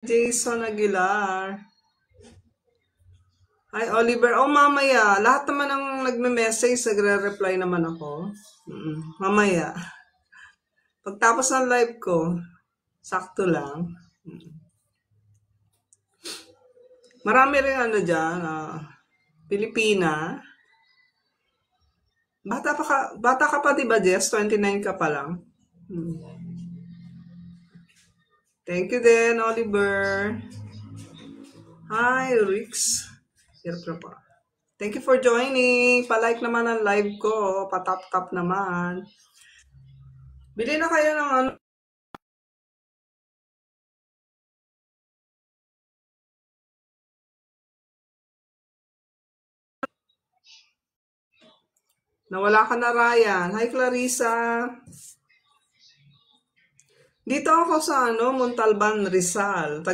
Jason Aguilar. Hi, Oliver. Oh, mamaya. Lahat naman ang nagme-message, nagre-reply naman ako. Mamaya. Pagtapos ng live ko, sakto lang. Marami rin ano dyan, Pilipina. Bata ka pa, diba, Jess? 29 ka pa lang. Thank you din, Oliver. Hi, Rix. Hirap pa. Thank you for joining. Pa-like naman ang live ko. Pa-tap-tap naman. Bili na kayo ng ano. Nawala ka na, Ryan. Hi, Clarissa. Dito ako sa Montalban, Rizal.